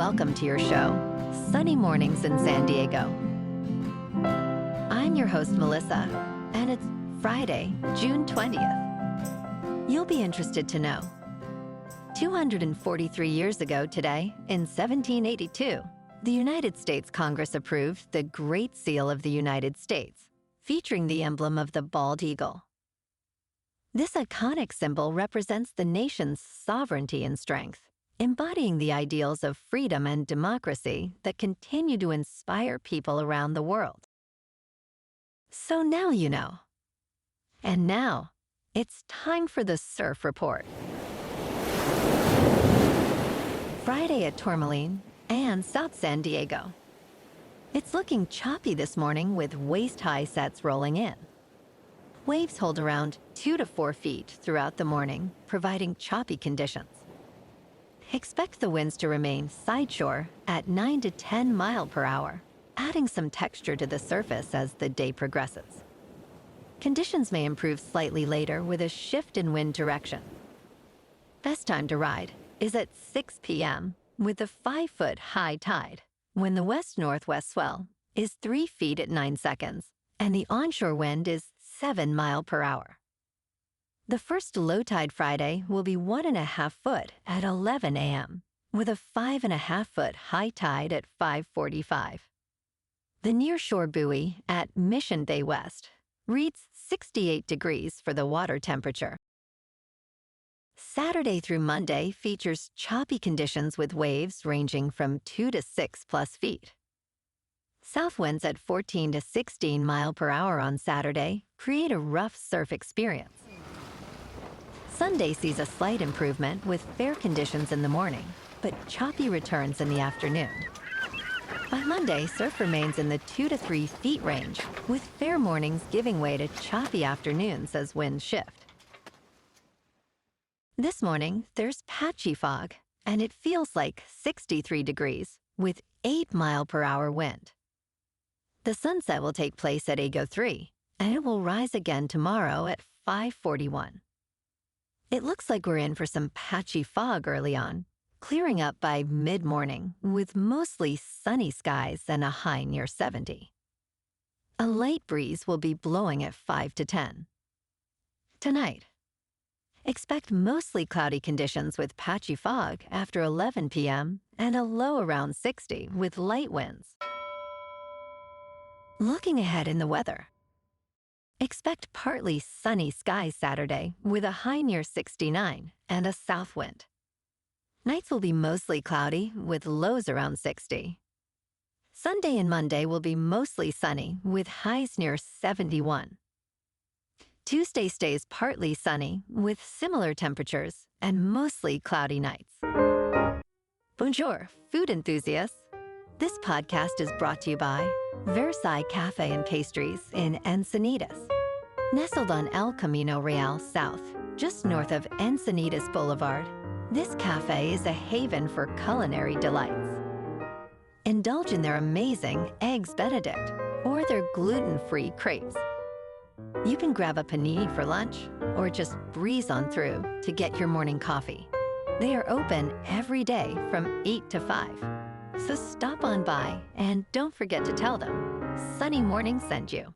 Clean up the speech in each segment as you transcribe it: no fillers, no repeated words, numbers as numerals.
welcome to your show, Sunny Mornings in San Diego. I'm your host, Melissa, and it's Friday, June 20th. You'll be interested to know 243 years ago today, in 1782, the United States Congress approved the Great Seal of the United States, featuring the emblem of the bald eagle. This iconic symbol represents the nation's sovereignty and strength, embodying the ideals of freedom and democracy that continue to inspire people around the world. So now you know. And now, it's time for the Surf Report. Friday at Tourmaline and South San Diego. It's looking choppy this morning with waist-high sets rolling in. Waves hold around 2 to 4 feet throughout the morning, providing choppy conditions. Expect the winds to remain sideshore at 9 to 10 miles per hour, adding some texture to the surface as the day progresses. Conditions may improve slightly later with a shift in wind direction. Best time to ride is at 6 p.m. with a 5-foot high tide, when the west-northwest swell is 3 feet at 9 seconds, and the onshore wind is 7 miles per hour. The first low tide Friday will be 1.5 foot at 11 a.m., with a 5.5-foot high tide at 5:45. The nearshore buoy at Mission Bay West reads 68 degrees for the water temperature. Saturday through Monday features choppy conditions with waves ranging from 2 to 6 plus feet. South winds at 14 to 16 miles per hour on Saturday create a rough surf experience. Sunday sees a slight improvement with fair conditions in the morning, but choppy returns in the afternoon. By Monday, surf remains in the 2 to 3 feet range, with fair mornings giving way to choppy afternoons as winds shift. This morning, there's patchy fog, and it feels like 63 degrees with 8 miles per hour wind. The sunset will take place at Ego 3, and it will rise again tomorrow at 5:41. It looks like we're in for some patchy fog early on, clearing up by mid-morning with mostly sunny skies and a high near 70. A light breeze will be blowing at 5 to 10. Tonight, expect mostly cloudy conditions with patchy fog after 11 p.m. and a low around 60 with light winds. Looking ahead in the weather, expect partly sunny skies Saturday with a high near 69 and a south wind. Nights will be mostly cloudy with lows around 60. Sunday and Monday will be mostly sunny with highs near 71. Tuesday stays partly sunny with similar temperatures and mostly cloudy nights. Bonjour, food enthusiasts. This podcast is brought to you by Versailles Cafe and Pastries in Encinitas. Nestled on El Camino Real South, just north of Encinitas Boulevard, this cafe is a haven for culinary delights. Indulge in their amazing Eggs Benedict or their gluten-free crepes. You can grab a panini for lunch or just breeze on through to get your morning coffee. They are open every day from 8 to 5. So stop on by and don't forget to tell them Sunny Morning sent you.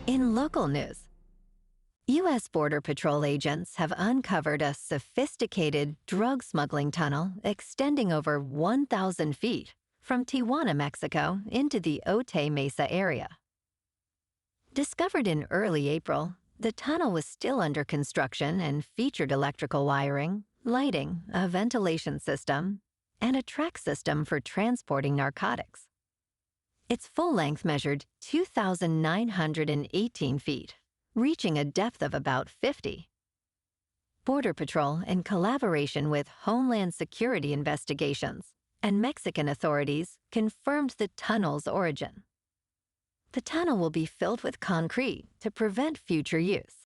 In local news, U.S. Border Patrol agents have uncovered a sophisticated drug smuggling tunnel extending over 1,000 feet from Tijuana, Mexico, into the Otay Mesa area. Discovered in early April, the tunnel was still under construction and featured electrical wiring, lighting, a ventilation system, and a track system for transporting narcotics. Its full length measured 2,918 feet, reaching a depth of about 50. Border Patrol, in collaboration with Homeland Security Investigations and Mexican authorities, confirmed the tunnel's origin. The tunnel will be filled with concrete to prevent future use.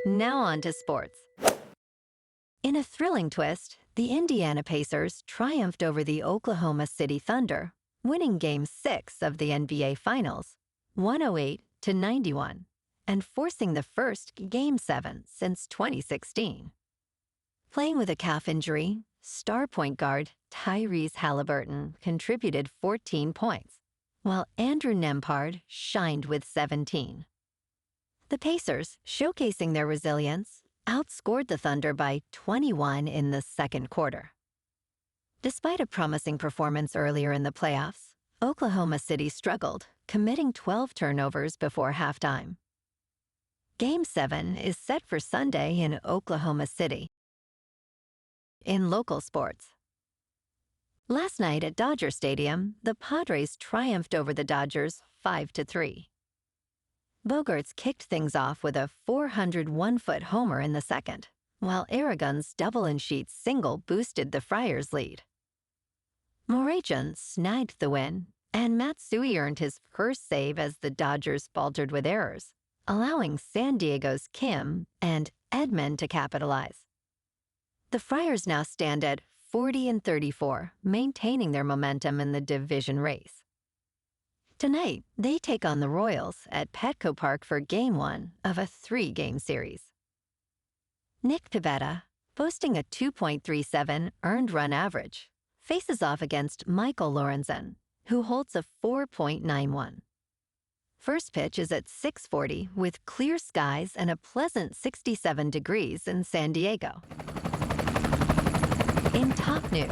Now on to sports. In a thrilling twist, the Indiana Pacers triumphed over the Oklahoma City Thunder, winning Game 6 of the NBA Finals, 108-91, and forcing the first Game 7 since 2016. Playing with a calf injury, star point guard Tyrese Halliburton contributed 14 points, while Andrew Nembhard shined with 17. The Pacers, showcasing their resilience, outscored the Thunder by 21 in the second quarter. Despite a promising performance earlier in the playoffs, Oklahoma City struggled, committing 12 turnovers before halftime. Game 7 is set for Sunday in Oklahoma City. In local sports, last night at Dodger Stadium, the Padres triumphed over the Dodgers 5-3. Bogaerts kicked things off with a 401-foot homer in the second, while Aragon's double-and-sheet single boosted the Friars' lead. Morachun snagged the win, and Matsui earned his first save as the Dodgers faltered with errors, allowing San Diego's Kim and Edman to capitalize. The Friars now stand at 40-34, maintaining their momentum in the division race. Tonight, they take on the Royals at Petco Park for Game 1 of a 3-game series. Nick Pivetta, boasting a 2.37 earned run average, faces off against Michael Lorenzen, who holds a 4.91. First pitch is at 6:40 with clear skies and a pleasant 67 degrees in San Diego. In top news,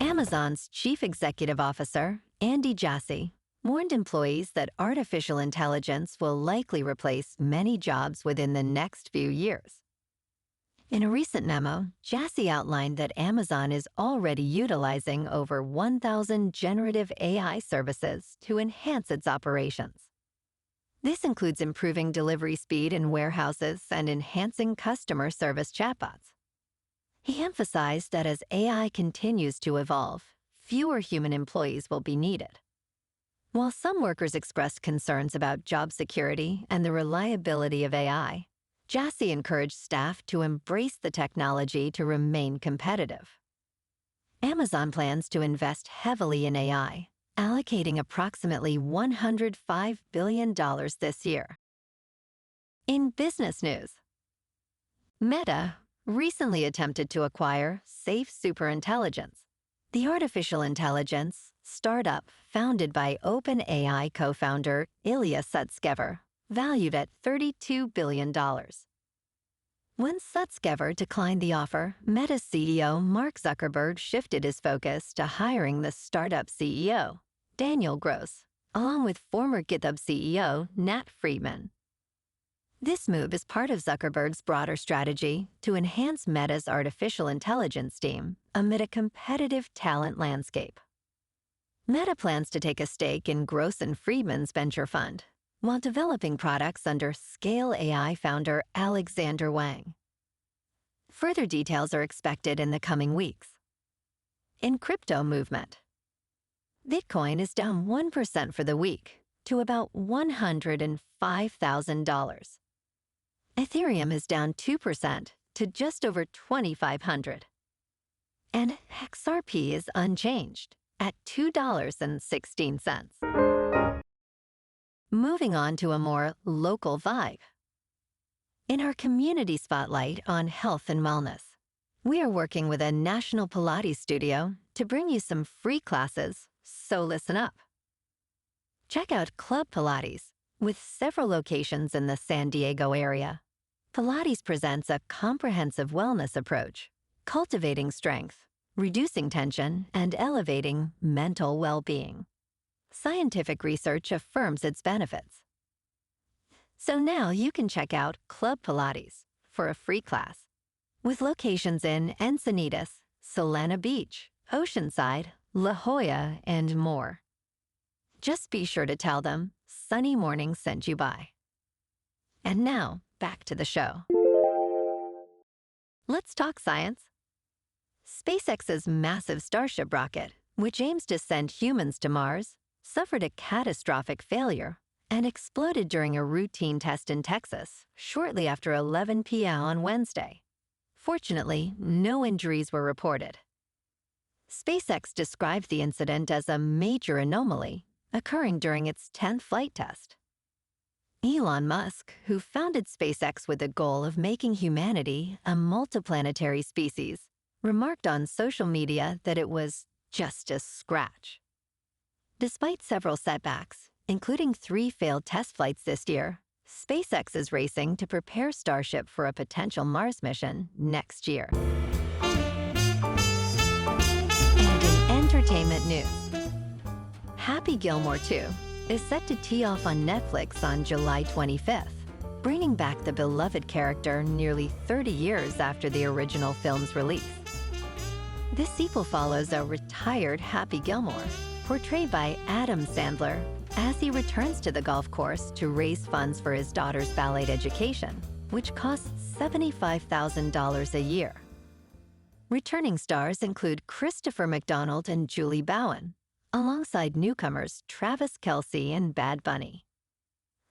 Amazon's chief executive officer, Andy Jassy, warned employees that artificial intelligence will likely replace many jobs within the next few years. In a recent memo, Jassy outlined that Amazon is already utilizing over 1,000 generative AI services to enhance its operations. This includes improving delivery speed in warehouses and enhancing customer service chatbots. He emphasized that as AI continues to evolve, fewer human employees will be needed. While some workers expressed concerns about job security and the reliability of AI, Jassy encouraged staff to embrace the technology to remain competitive. Amazon plans to invest heavily in AI, allocating approximately $105 billion this year. In business news, Meta recently attempted to acquire Safe Superintelligence, the artificial intelligence startup founded by OpenAI co-founder Ilya Sutskever, valued at $32 billion. When Sutskever declined the offer, Meta's CEO Mark Zuckerberg shifted his focus to hiring the startup CEO, Daniel Gross, along with former GitHub CEO Nat Friedman. This move is part of Zuckerberg's broader strategy to enhance Meta's artificial intelligence team amid a competitive talent landscape. Meta plans to take a stake in Gross and Friedman's venture fund, while developing products under Scale AI founder Alexander Wang. Further details are expected in the coming weeks. In crypto movement, Bitcoin is down 1% for the week to about $105,000. Ethereum is down 2% to just over $2,500. And XRP is unchanged at $2.16. Moving on to a more local vibe. In our community spotlight on health and wellness, we are working with a national Pilates studio to bring you some free classes, so listen up. Check out Club Pilates, with several locations in the San Diego area. Pilates presents a comprehensive wellness approach, cultivating strength, reducing tension, and elevating mental well-being. Scientific research affirms its benefits. So now you can check out Club Pilates for a free class, with locations in Encinitas, Solana Beach, Oceanside, La Jolla, and more. Just be sure to tell them Sunny Morning sent you by. And now, back to the show. Let's talk science. SpaceX's massive Starship rocket, which aims to send humans to Mars, suffered a catastrophic failure and exploded during a routine test in Texas shortly after 11 p.m. on Wednesday. Fortunately, no injuries were reported. SpaceX described the incident as a major anomaly occurring during its 10th flight test. Elon Musk, who founded SpaceX with the goal of making humanity a multiplanetary species, remarked on social media that it was just a scratch. Despite several setbacks, including 3 failed test flights this year, SpaceX is racing to prepare Starship for a potential Mars mission next year. And in entertainment news, Happy Gilmore 2 is set to tee off on Netflix on July 25th, bringing back the beloved character nearly 30 years after the original film's release. This sequel follows a retired Happy Gilmore, portrayed by Adam Sandler, as he returns to the golf course to raise funds for his daughter's ballet education, which costs $75,000 a year. Returning stars include Christopher McDonald and Julie Bowen, alongside newcomers Travis Kelce and Bad Bunny.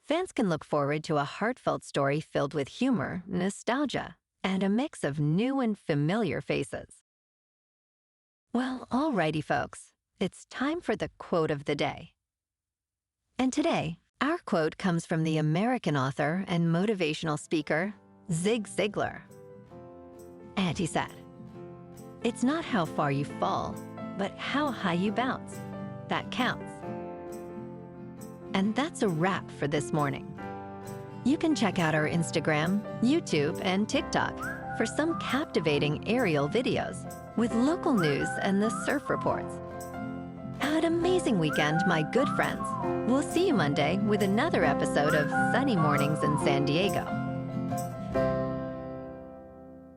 Fans can look forward to a heartfelt story filled with humor, nostalgia, and a mix of new and familiar faces. Well, alrighty folks, it's time for the quote of the day. And today, our quote comes from the American author and motivational speaker, Zig Ziglar. And he said, "It's not how far you fall, but how high you bounce. That counts." And that's a wrap for this morning. You can check out our Instagram, YouTube, and TikTok for some captivating aerial videos with local news and the surf reports. Have an amazing weekend, my good friends. We'll see you Monday with another episode of Sunny Mornings in San Diego.